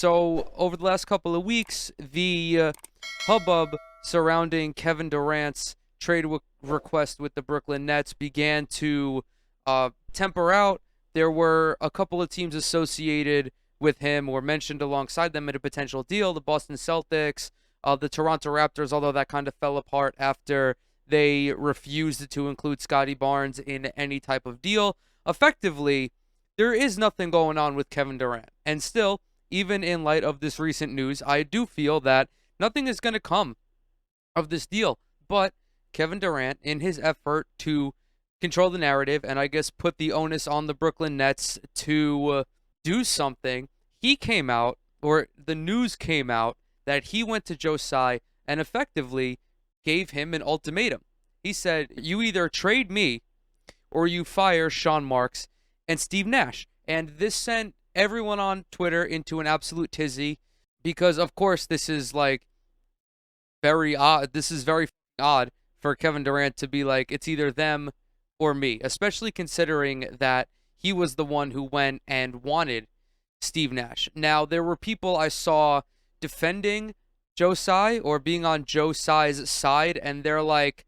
So over the last couple of weeks, the hubbub surrounding Kevin Durant's trade request with the Brooklyn Nets began to temper out. There were a couple of teams associated with him or mentioned alongside them in a potential deal: the Boston Celtics, the Toronto Raptors, although that kind of fell apart after they refused to include Scotty Barnes in any type of deal. Effectively, there is nothing going on with Kevin Durant. And still, even in light of this recent news, I do feel that nothing is going to come of this deal. But Kevin Durant, in his effort to control the narrative and I guess put the onus on the Brooklyn Nets to do something, he came out, or the news came out, that he went to Joe Tsai and effectively gave him an ultimatum. He said, "You either trade me or you fire Sean Marks and Steve Nash." And this sent everyone on Twitter into an absolute tizzy because, of course, this is like very odd. This is very odd for Kevin Durant to be like, it's either them or me, especially considering that he was the one who went and wanted Steve Nash. Now, there were people I saw defending Joe Tsai or being on Joe Tsai's side, and they're like,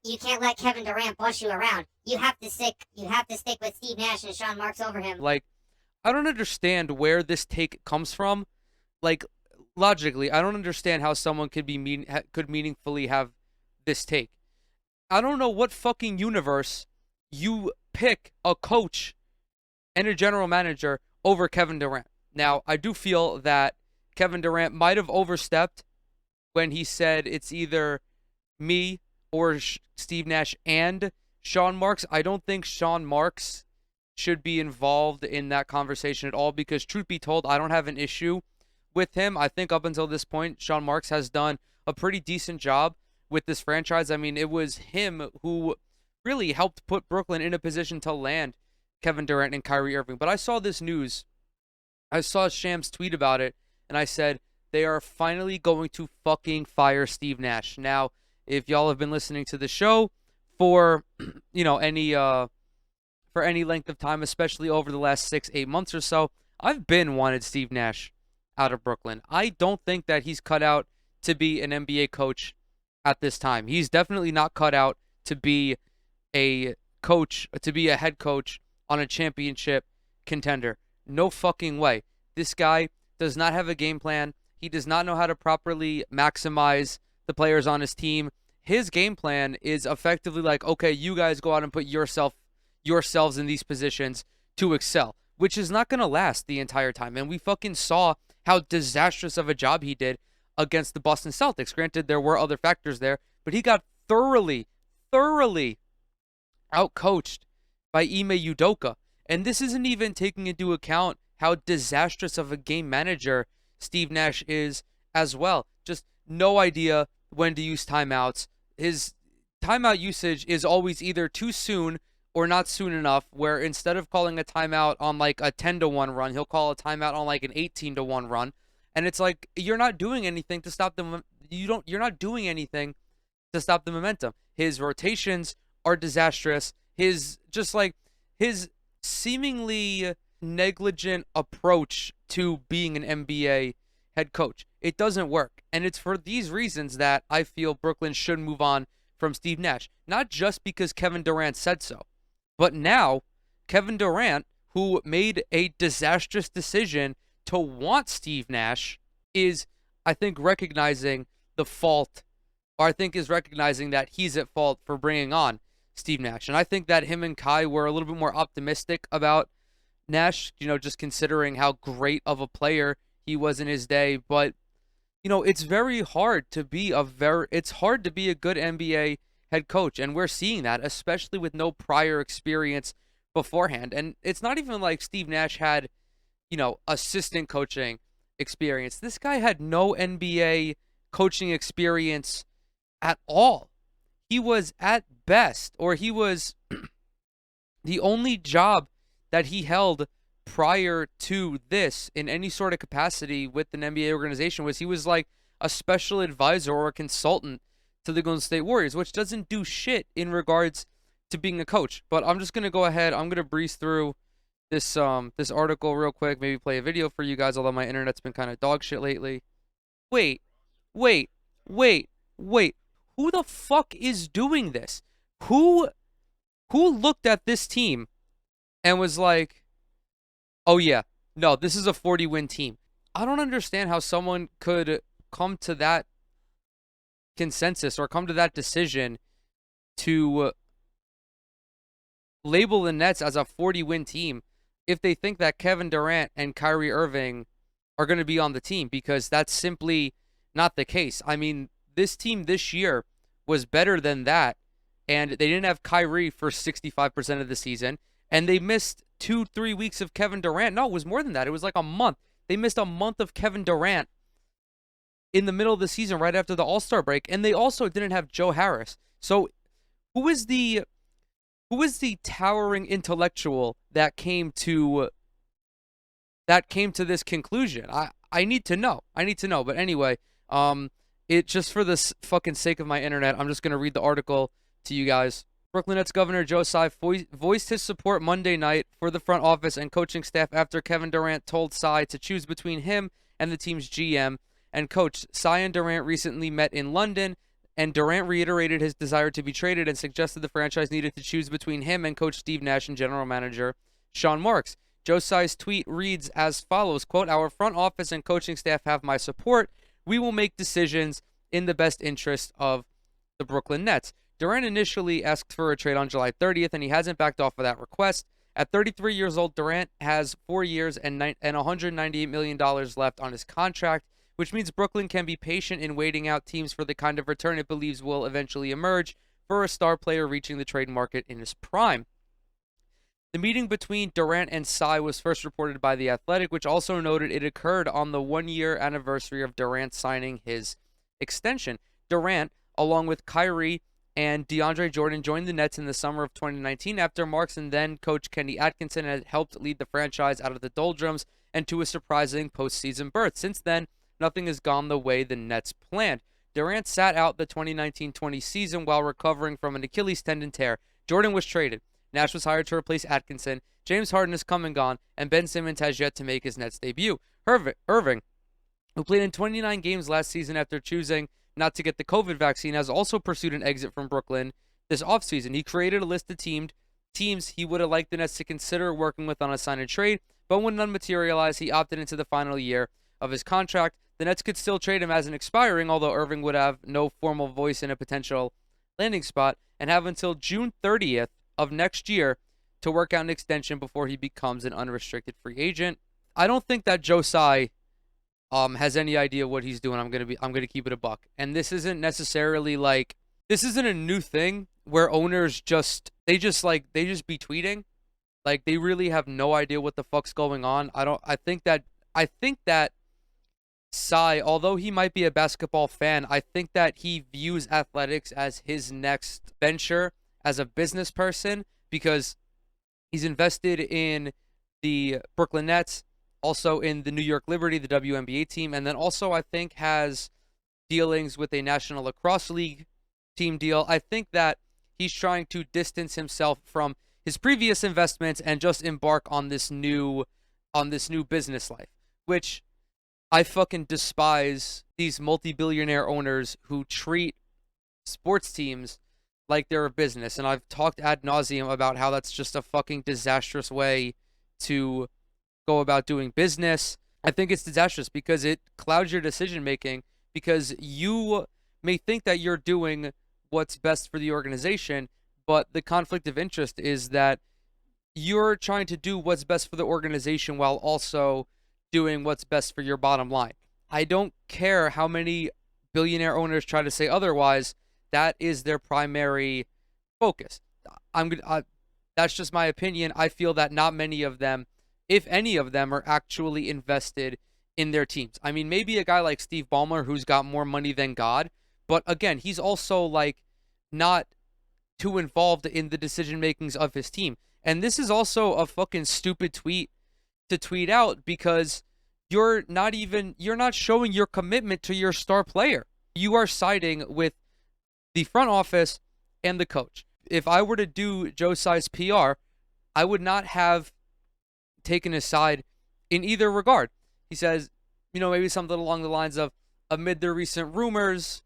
you can't let Kevin Durant boss you around. You have to stick with Steve Nash and Sean Marks over him. Like, I don't understand where this take comes from. Like, logically, I don't understand how someone could meaningfully have this take. I don't know what fucking universe you pick a coach and a general manager over Kevin Durant. Now, I do feel that Kevin Durant might have overstepped when he said it's either me or Steve Nash and Sean Marks. I don't think Sean Marks should be involved in that conversation at all because, truth be told, I don't have an issue with him. I think up until this point, Sean Marks has done a pretty decent job with this franchise. I mean, it was him who really helped put Brooklyn in a position to land Kevin Durant and Kyrie Irving. But I saw this news. I saw Shams tweet about it, and I said, they are finally going to fucking fire Steve Nash. Now, if y'all have been listening to the show for, for any length of time, especially over the last 6-8 months or so, I've been wanted Steve Nash out of Brooklyn. I don't think that he's cut out to be an NBA coach at this time. He's definitely not cut out to be a coach, to be a head coach on a championship contender. No fucking way. This guy does not have a game plan. He does not know how to properly maximize the players on his team. His game plan is effectively like, okay, you guys go out and put yourselves in these positions to excel, which is not going to last the entire time. And we fucking saw how disastrous of a job he did against the Boston Celtics. Granted, there were other factors there, but he got thoroughly outcoached by Ime Udoka. And this isn't even taking into account how disastrous of a game manager Steve Nash is as well. Just no idea when to use timeouts. His timeout usage is always either too soon or not soon enough, where instead of calling a timeout on like a 10-1 run, he'll call a timeout on like an 18-1 run. And it's like, you're not doing anything to stop them. You're not doing anything to stop the momentum. His rotations are disastrous. His seemingly negligent approach to being an NBA head coach, it doesn't work. And it's for these reasons that I feel Brooklyn should move on from Steve Nash. Not just because Kevin Durant said so, but now Kevin Durant, who made a disastrous decision to want Steve Nash, is, I think, recognizing the fault, or I think is recognizing that he's at fault for bringing on Steve Nash. And I think that him and Kai were a little bit more optimistic about Nash, just considering how great of a player he was in his day. But, it's very hard to be it's hard to be a good NBA head coach. And we're seeing that, especially with no prior experience beforehand. And it's not even like Steve Nash had, assistant coaching experience. This guy had no NBA coaching experience at all. He was at best, or he was the only job that he held prior to this in any sort of capacity with an NBA organization was he was like a special advisor or a consultant to the Golden State Warriors, which doesn't do shit in regards to being a coach. But I'm just going to go ahead. I'm going to breeze through this article real quick, maybe play a video for you guys, although my internet's been kind of dog shit lately. Wait, wait, wait, wait. Who the fuck is doing this? Who looked at this team and was like, "Oh yeah, no, this is a 40-win team." I don't understand how someone could come to that consensus or come to that decision to label the Nets as a 40-win team if they think that Kevin Durant and Kyrie Irving are going to be on the team, because that's simply not the case. I mean, this team this year was better than that, and they didn't have Kyrie for 65% of the season, and they missed 2-3 weeks of Kevin Durant. No, it was more than that. It was like a month. They missed a month of Kevin Durant in the middle of the season right after the All-Star break, and they also didn't have Joe Harris. So who is the towering intellectual that came to this conclusion? I need to know. But anyway, it just for the fucking sake of my internet, I'm just gonna read the article to you guys. Brooklyn Nets Governor Joe Tsai voiced his support Monday night for the front office and coaching staff after Kevin Durant told Tsai to choose between him and the team's GM and coach. Tsai and Durant recently met in London, and Durant reiterated his desire to be traded and suggested the franchise needed to choose between him and coach Steve Nash and general manager Sean Marks. Joe Tsai's tweet reads as follows, quote, "Our front office and coaching staff have my support. We will make decisions in the best interest of the Brooklyn Nets." Durant initially asked for a trade on July 30th, and he hasn't backed off of that request. At 33 years old, Durant has 4 years and $198 million left on his contract, which means Brooklyn can be patient in waiting out teams for the kind of return it believes will eventually emerge for a star player reaching the trade market in his prime. The meeting between Durant and Tsai was first reported by The Athletic, which also noted it occurred on the 1-year anniversary of Durant signing his extension. Durant, along with Kyrie and DeAndre Jordan, joined the Nets in the summer of 2019 after Marks and then coach Kenny Atkinson had helped lead the franchise out of the doldrums and to a surprising postseason berth. Since then, nothing has gone the way the Nets planned. Durant sat out the 2019-20 season while recovering from an Achilles tendon tear. Jordan was traded. Nash was hired to replace Atkinson. James Harden has come and gone, and Ben Simmons has yet to make his Nets debut. Irving, who played in 29 games last season after choosing not to get the COVID vaccine, has also pursued an exit from Brooklyn this offseason. He created a list of teams he would have liked the Nets to consider working with on a sign and trade, but when none materialized, he opted into the final year of his contract. The Nets could still trade him as an expiring, although Irving would have no formal voice in a potential landing spot and have until June 30th of next year to work out an extension before he becomes an unrestricted free agent. I don't think that Joe Tsai has any idea what he's doing. I'm gonna keep it a buck. And this isn't necessarily like, this isn't a new thing where owners just be tweeting. Like, they really have no idea what the fuck's going on. I think that Tsai, although he might be a basketball fan, I think that he views athletics as his next venture as a business person, because he's invested in the Brooklyn Nets, also in the New York Liberty, the WNBA team, and then also I think has dealings with a National Lacrosse League team deal. I think that he's trying to distance himself from his previous investments and just embark on this new business life, which I fucking despise these multi-billionaire owners who treat sports teams like they're a business. And I've talked ad nauseum about how that's just a fucking disastrous way to go about doing business. I think it's disastrous because it clouds your decision making, because you may think that you're doing what's best for the organization, but the conflict of interest is that you're trying to do what's best for the organization while also doing what's best for your bottom line. I don't care how many billionaire owners try to say otherwise. That is their primary focus. That's just my opinion. I feel that not many of them, if any of them, are actually invested in their teams. I mean, maybe a guy like Steve Ballmer, who's got more money than God, but again, he's also like not too involved in the decision makings of his team. And this is also a fucking stupid tweet to tweet out, because you're not showing your commitment to your star player. You are siding with the front office and the coach. If I were to do Joe Tsai's PR, I would not have taken his side in either regard. He says, maybe something along the lines of, amid the recent rumors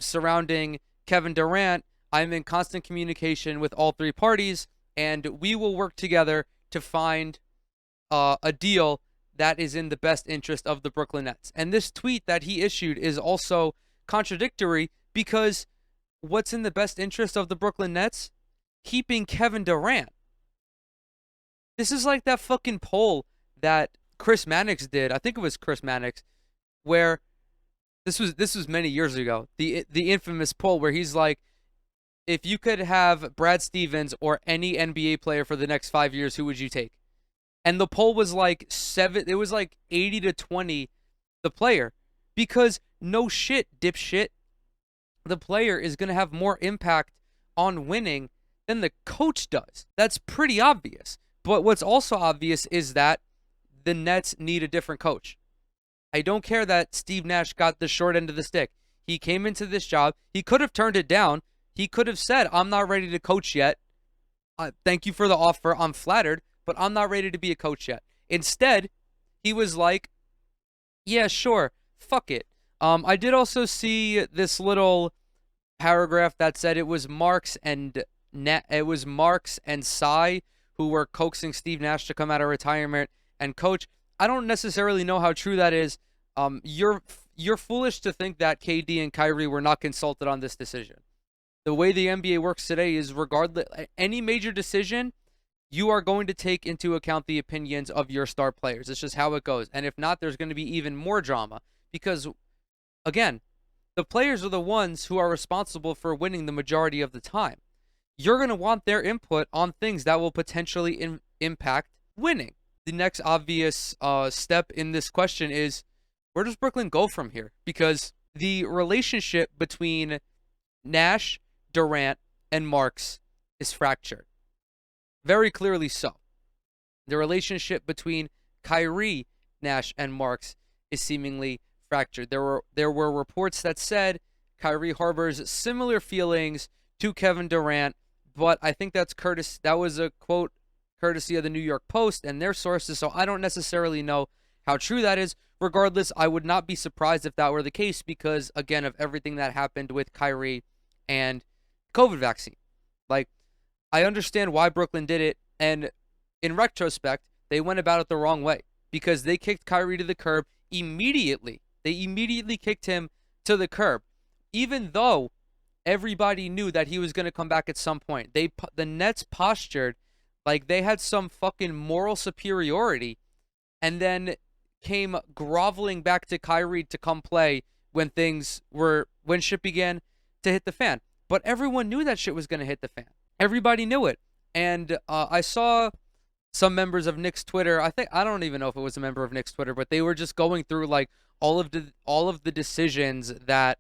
surrounding Kevin Durant, I'm in constant communication with all three parties, and we will work together to find a deal that is in the best interest of the Brooklyn Nets. And this tweet that he issued is also contradictory, because what's in the best interest of the Brooklyn Nets? Keeping Kevin Durant. This is like that fucking poll that Chris Mannix did. I think it was Chris Mannix, where this was many years ago. The infamous poll where he's like, if you could have Brad Stevens or any NBA player for the next 5 years, who would you take? And the poll was like 80-20 the player, because no shit, dipshit, the player is going to have more impact on winning than the coach does. That's pretty obvious. But what's also obvious is that the Nets need a different coach. I don't care that Steve Nash got the short end of the stick. He came into this job. He could have turned it down. He could have said, I'm not ready to coach yet. Thank you for the offer. I'm flattered, but I'm not ready to be a coach yet. Instead, he was like, yeah, sure. Fuck it. I did also see this little paragraph that said it was Marks and Tsai who were coaxing Steve Nash to come out of retirement and coach. I don't necessarily know how true that is. You're foolish to think that KD and Kyrie were not consulted on this decision. The way the NBA works today is, regardless any major decision, you are going to take into account the opinions of your star players. It's just how it goes. And if not, there's going to be even more drama, because, again, the players are the ones who are responsible for winning the majority of the time. You're going to want their input on things that will potentially impact winning. The next obvious step in this question is, where does Brooklyn go from here? Because the relationship between Nash, Durant, and Marks is fractured. Very clearly so. The relationship between Kyrie, Nash, and Marks is seemingly fractured. There were reports that said Kyrie harbors similar feelings to Kevin Durant, but I think that was a quote courtesy of the New York Post and their sources, so I don't necessarily know how true that is. Regardless, I would not be surprised if that were the case, because, again, of everything that happened with Kyrie and COVID vaccine. Like, I understand why Brooklyn did it, and in retrospect, they went about it the wrong way, because they kicked Kyrie to the curb immediately. They immediately kicked him to the curb, even though everybody knew that he was going to come back at some point. The Nets postured like they had some fucking moral superiority, and then came groveling back to Kyrie to come play when shit began to hit the fan. But everyone knew that shit was going to hit the fan. Everybody knew it. And I saw some members of Knicks Twitter. I don't even know if it was a member of Knicks Twitter, but they were just going through like all of the decisions that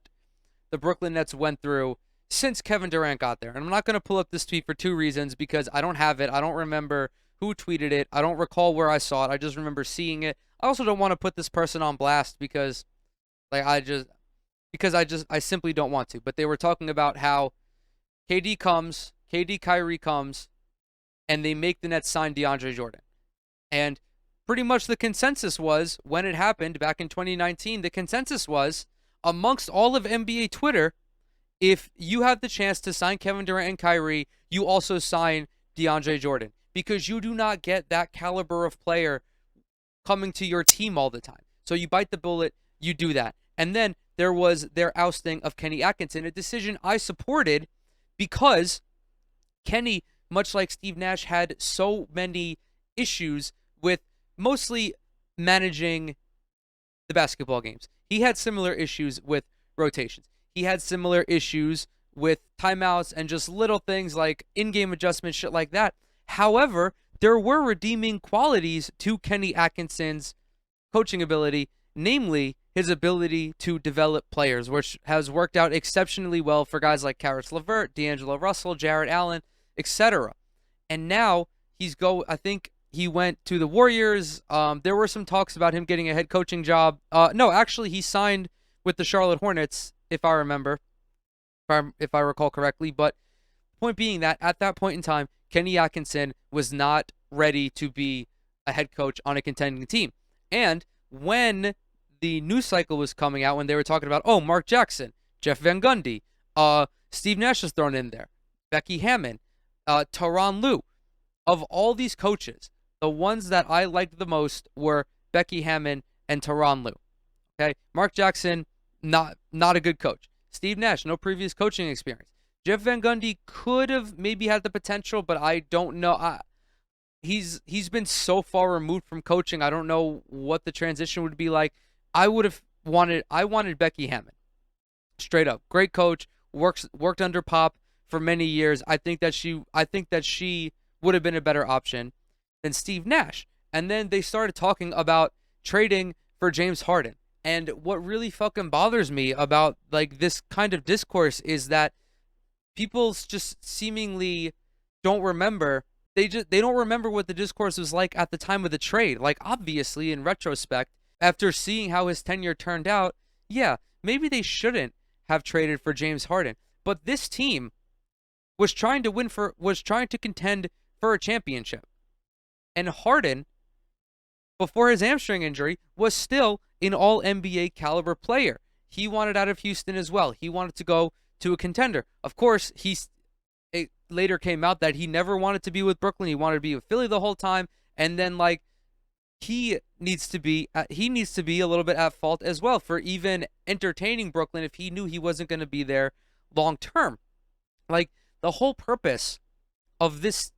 the Brooklyn Nets went through since Kevin Durant got there. And I'm not going to pull up this tweet for two reasons, because I don't have it. I don't remember who tweeted it. I don't recall where I saw it. I just remember seeing it. I also don't want to put this person on blast, because I simply don't want to. But they were talking about how KD, Kyrie comes, and they make the Nets sign DeAndre Jordan. And pretty much the consensus was, when it happened back in 2019, the consensus was, amongst all of NBA Twitter, if you have the chance to sign Kevin Durant and Kyrie, you also sign DeAndre Jordan, because you do not get that caliber of player coming to your team all the time. So you bite the bullet, you do that. And then there was their ousting of Kenny Atkinson, a decision I supported, because Kenny, much like Steve Nash, had so many issues with mostly managing the basketball games. He had similar issues with rotations. He had similar issues with timeouts and just little things like in-game adjustments, shit like that. However, there were redeeming qualities to Kenny Atkinson's coaching ability, namely his ability to develop players, which has worked out exceptionally well for guys like Karis LeVert, D'Angelo Russell, Jarrett Allen, etc. And now I think he went to the Warriors. There were some talks about him getting a head coaching job. No, actually, he signed with the Charlotte Hornets, if I remember, if I recall correctly. But point being that at that point in time, Kenny Atkinson was not ready to be a head coach on a contending team. And when the news cycle was coming out, when they were talking about, oh, Mark Jackson, Jeff Van Gundy, Steve Nash is thrown in there, Becky Hammond, Tyronn Lue. Of all these coaches, the ones that I liked the most were Becky Hammond and Tyronn Lue. Okay, Mark Jackson, not a good coach. Steve Nash, no previous coaching experience. Jeff Van Gundy could have maybe had the potential, but I don't know. He's been so far removed from coaching. I don't know what the transition would be like. I wanted Becky Hammond, straight up. Great coach, worked under Pop for many years. I think that she would have been a better option than Steve Nash. And then they started talking about trading for James Harden. And what really fucking bothers me about like this kind of discourse is that people just seemingly don't remember. They don't remember what the discourse was like at the time of the trade. Like, obviously, in retrospect, after seeing how his tenure turned out, yeah, maybe they shouldn't have traded for James Harden. But this team was trying to contend for a championship. And Harden, before his hamstring injury, was still an all-NBA caliber player. He wanted out of Houston as well. He wanted to go to a contender. Of course, it later came out that he never wanted to be with Brooklyn. He wanted to be with Philly the whole time. And then, like, he needs to be a little bit at fault as well for even entertaining Brooklyn if he knew he wasn't going to be there long term. Like, the whole purpose of this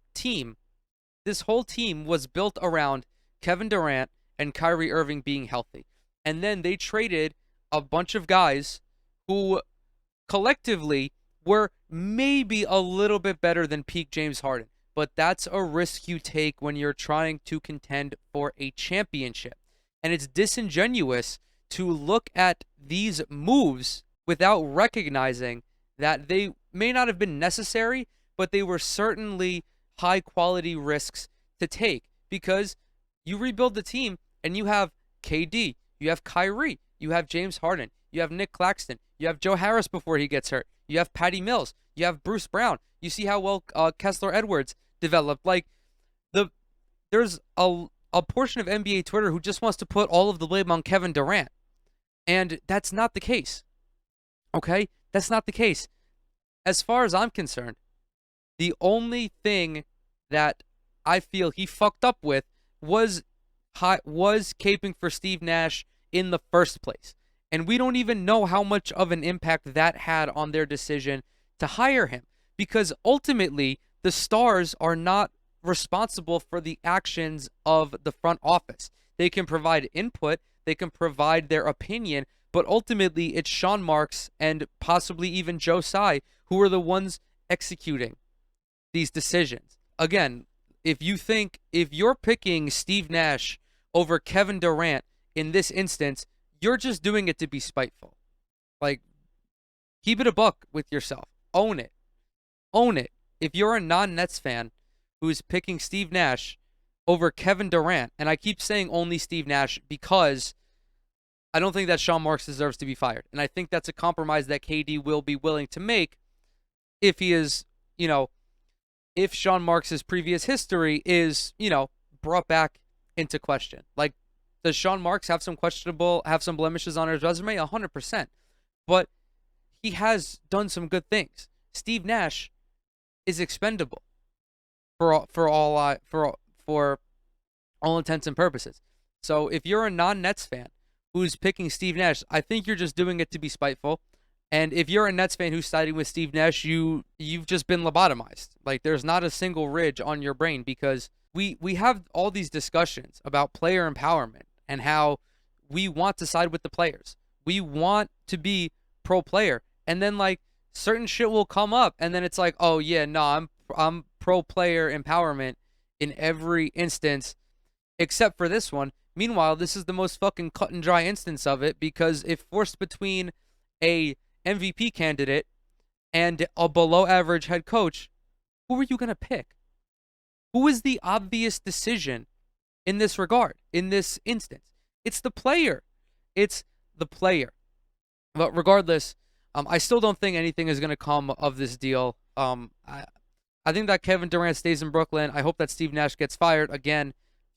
whole team was built around Kevin Durant and Kyrie Irving being healthy. And then they traded a bunch of guys who collectively were maybe a little bit better than peak James Harden. But that's a risk you take when you're trying to contend for a championship. And it's disingenuous to look at these moves without recognizing that they may not have been necessary, but they were certainly high-quality risks to take. Because you rebuild the team and you have KD, you have Kyrie, you have James Harden, you have Nick Claxton, you have Joe Harris before he gets hurt, you have Patty Mills, you have Bruce Brown. You see how well Kessler Edwards developed. Like, there's a portion of NBA Twitter who just wants to put all of the blame on Kevin Durant. And that's not the case. Okay? That's not the case. As far as I'm concerned, the only thing that I feel he fucked up with was caping for Steve Nash in the first place. And we don't even know how much of an impact that had on their decision to hire him. Because ultimately, the stars are not responsible for the actions of the front office. They can provide input, they can provide their opinion, but ultimately it's Sean Marks and possibly even Joe Tsai who are the ones executing these decisions. Again, if you're picking Steve Nash over Kevin Durant in this instance, you're just doing it to be spiteful. Like, keep it a buck with yourself. Own it. Own it. If you're a non-Nets fan who's picking Steve Nash over Kevin Durant, and I keep saying only Steve Nash because I don't think that Sean Marks deserves to be fired. And I think that's a compromise that KD will be willing to make if he is, if Sean Marks' previous history is, brought back into question. Like, does Sean Marks have some blemishes on his resume? 100%. But he has done some good things. Steve Nash is expendable for all intents and purposes. So if you're a non-Nets fan who's picking Steve Nash, I think you're just doing it to be spiteful. And if you're a Nets fan who's siding with Steve Nash, you've just been lobotomized. Like, there's not a single ridge on your brain, because we have all these discussions about player empowerment and how we want to side with the players. We want to be pro player. And then, like, certain shit will come up, and then it's like, oh yeah, no, I'm pro player empowerment in every instance except for this one. Meanwhile, this is the most fucking cut and dry instance of it, because if forced between a MVP candidate and a below average head coach, who are you going to pick? Who is the obvious decision in this regard, in this instance? It's the player. It's the player. But regardless, I still don't think anything is going to come of this deal. I think that Kevin Durant stays in Brooklyn. I hope that Steve Nash gets fired. Again,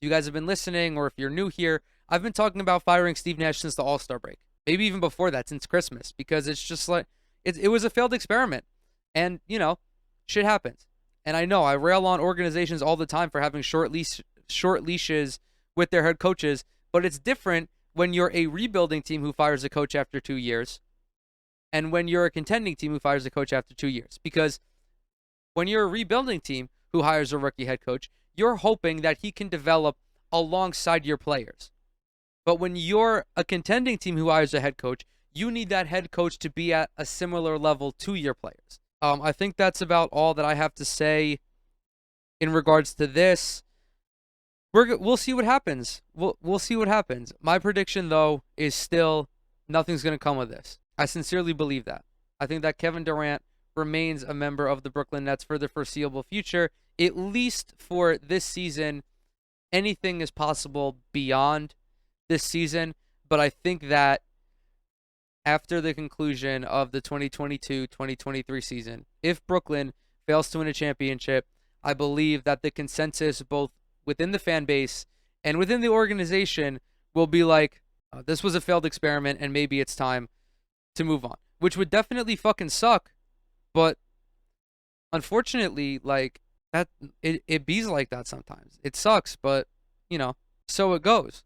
if you guys have been listening or if you're new here, I've been talking about firing Steve Nash since the All-Star break. Maybe even before that, since Christmas, because it's just like, it was a failed experiment. And, shit happens. And I know I rail on organizations all the time for having short leashes with their head coaches, but it's different when you're a rebuilding team who fires a coach after 2 years and when you're a contending team who fires a coach after 2 years. Because when you're a rebuilding team who hires a rookie head coach, you're hoping that he can develop alongside your players. But when you're a contending team who hires a head coach, you need that head coach to be at a similar level to your players. I think that's about all that I have to say in regards to this. We'll see what happens. We'll see what happens. My prediction, though, is still nothing's going to come of this. I sincerely believe that. I think that Kevin Durant remains a member of the Brooklyn Nets for the foreseeable future, at least for this season. Anything is possible beyond this season, but I think that after the conclusion of the 2022-2023 season, if Brooklyn fails to win a championship, I believe that the consensus both within the fan base and within the organization will be like, this was a failed experiment and maybe it's time to move on, which would definitely fucking suck. But unfortunately, like that, it bees like that sometimes. It sucks, but so it goes.